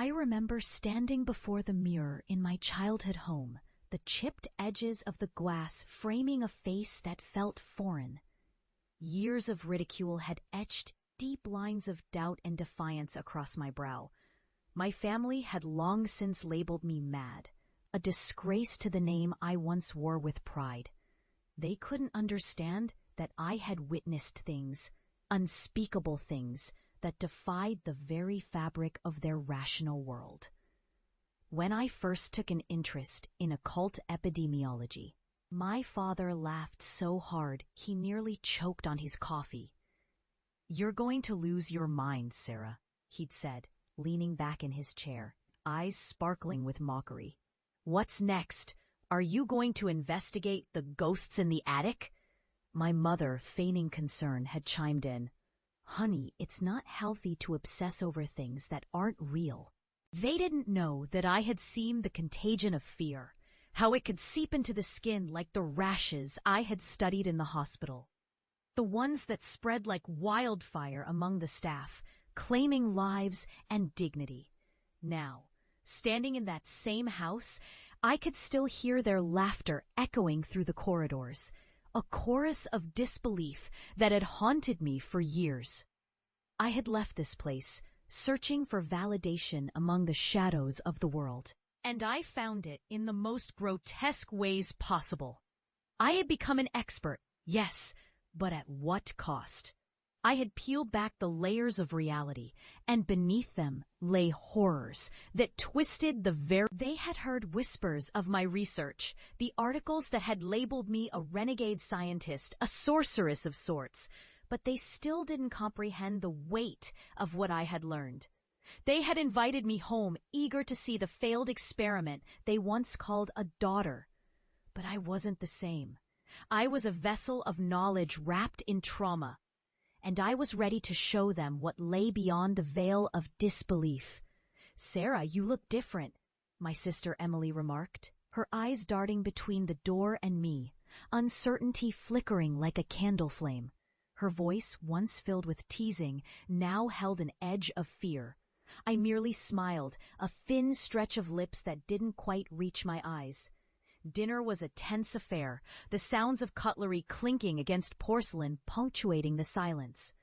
I remember standing before the mirror in my childhood home, the chipped edges of the glass framing a face that felt foreign. Years of ridicule had etched deep lines of doubt and defiance across my brow. My family had long since labeled me mad, a disgrace to the name I once wore with pride. They couldn't understand that I had witnessed things, unspeakable things, that defied the very fabric of their rational world. When I first took an interest in occult epidemiology, my father laughed so hard he nearly choked on his coffee. "You're going to lose your mind, Sarah," he'd said, leaning back in his chair, eyes sparkling with mockery. "What's next? Are you going to investigate the ghosts in the attic?" My mother, feigning concern, had chimed in. "Honey, it's not healthy to obsess over things that aren't real." They didn't know that I had seen the contagion of fear, how it could seep into the skin like the rashes I had studied in the hospital. The ones that spread like wildfire among the staff, claiming lives and dignity. Now, standing in that same house, I could still hear their laughter echoing through the corridors, a chorus of disbelief that had haunted me for years. I had left this place, searching for validation among the shadows of the world. And I found it in the most grotesque ways possible. I had become an expert, yes, but at what cost? I had peeled back the layers of reality, and beneath them lay horrors that twisted the very... They had heard whispers of my research, the articles that had labeled me a renegade scientist, a sorceress of sorts, but they still didn't comprehend the weight of what I had learned. They had invited me home, eager to see the failed experiment they once called a daughter. But I wasn't the same. I was a vessel of knowledge wrapped in trauma, and I was ready to show them what lay beyond the veil of disbelief. "Sarah, you look different," my sister Emily remarked, her eyes darting between the door and me, uncertainty flickering like a candle flame. Her voice, once filled with teasing, now held an edge of fear. I merely smiled, a thin stretch of lips that didn't quite reach my eyes. Dinner was a tense affair, the sounds of cutlery clinking against porcelain punctuating the silence.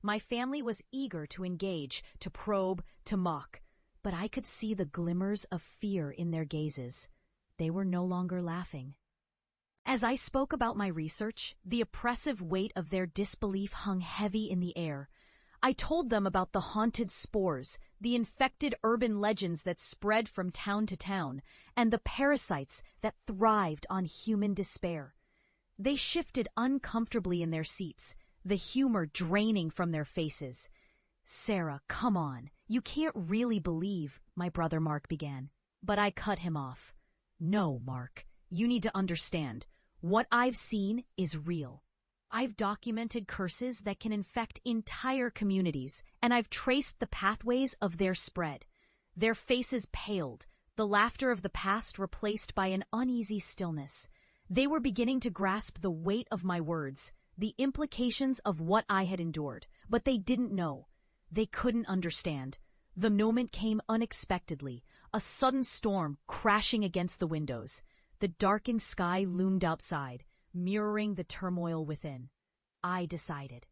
My family was eager to engage, to probe, to mock, but I could see the glimmers of fear in their gazes. They were no longer laughing. As I spoke about my research, the oppressive weight of their disbelief hung heavy in the air. I told them about the haunted spores, the infected urban legends that spread from town to town, and the parasites that thrived on human despair. They shifted uncomfortably in their seats, the humor draining from their faces. "Sarah, come on. You can't really believe," my brother Mark began. But I cut him off. "No, Mark. You need to understand. What I've seen is real. I've documented curses that can infect entire communities, and I've traced the pathways of their spread. Their faces paled, the laughter of the past replaced by an uneasy stillness. They were beginning to grasp the weight of my words, the implications of what I had endured, but they didn't know. They couldn't understand. The moment came unexpectedly, a sudden storm crashing against the windows. The darkened sky loomed outside, mirroring the turmoil within. I decided.